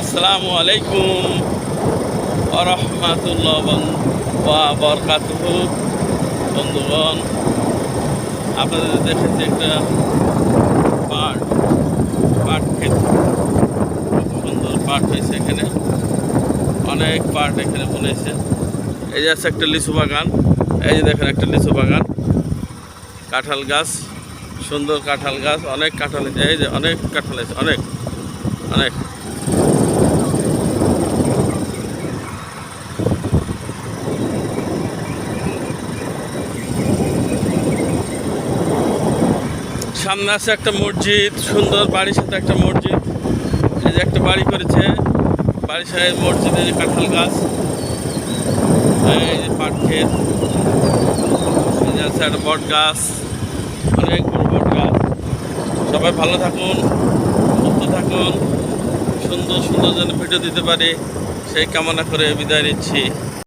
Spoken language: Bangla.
আসসালামু আলাইকুম ওয়া রাহমাতুল্লাহি ওয়া বারাকাতুহু। বন্ধুগণ, আপনাদের দেখেছি একটা পাট ক্ষেত, খুব সুন্দর পাট হয়েছে। এখানে অনেক পাট এখানে বনেছে। এই যে আছে একটা লিচু বাগান, এই যে দেখেন একটা লিচু বাগান, কাঁঠাল গাছ, সুন্দর কাঁঠাল গাছ, অনেক কাঁঠাল হয়েছে। এই যে অনেক কাঁঠাল হয়েছে, অনেক অনেক। সামনে আছে একটা মসজিদ, সুন্দর বাড়ির সাথে একটা মসজিদ। এই যে একটা বাড়ি করেছে, বাড়ির সাথে মসজিদে যে কাঁঠাল গাছ, এই যে পাট ক্ষেত, এই যে আছে একটা বট গাছ, অনেক বড় বট গাছ। সবাই ভালো থাকুন, সুস্থ থাকুন, সুন্দর সুন্দর যেন ভিডিও দিতে পারি সেই কামনা করে বিদায় নিচ্ছি।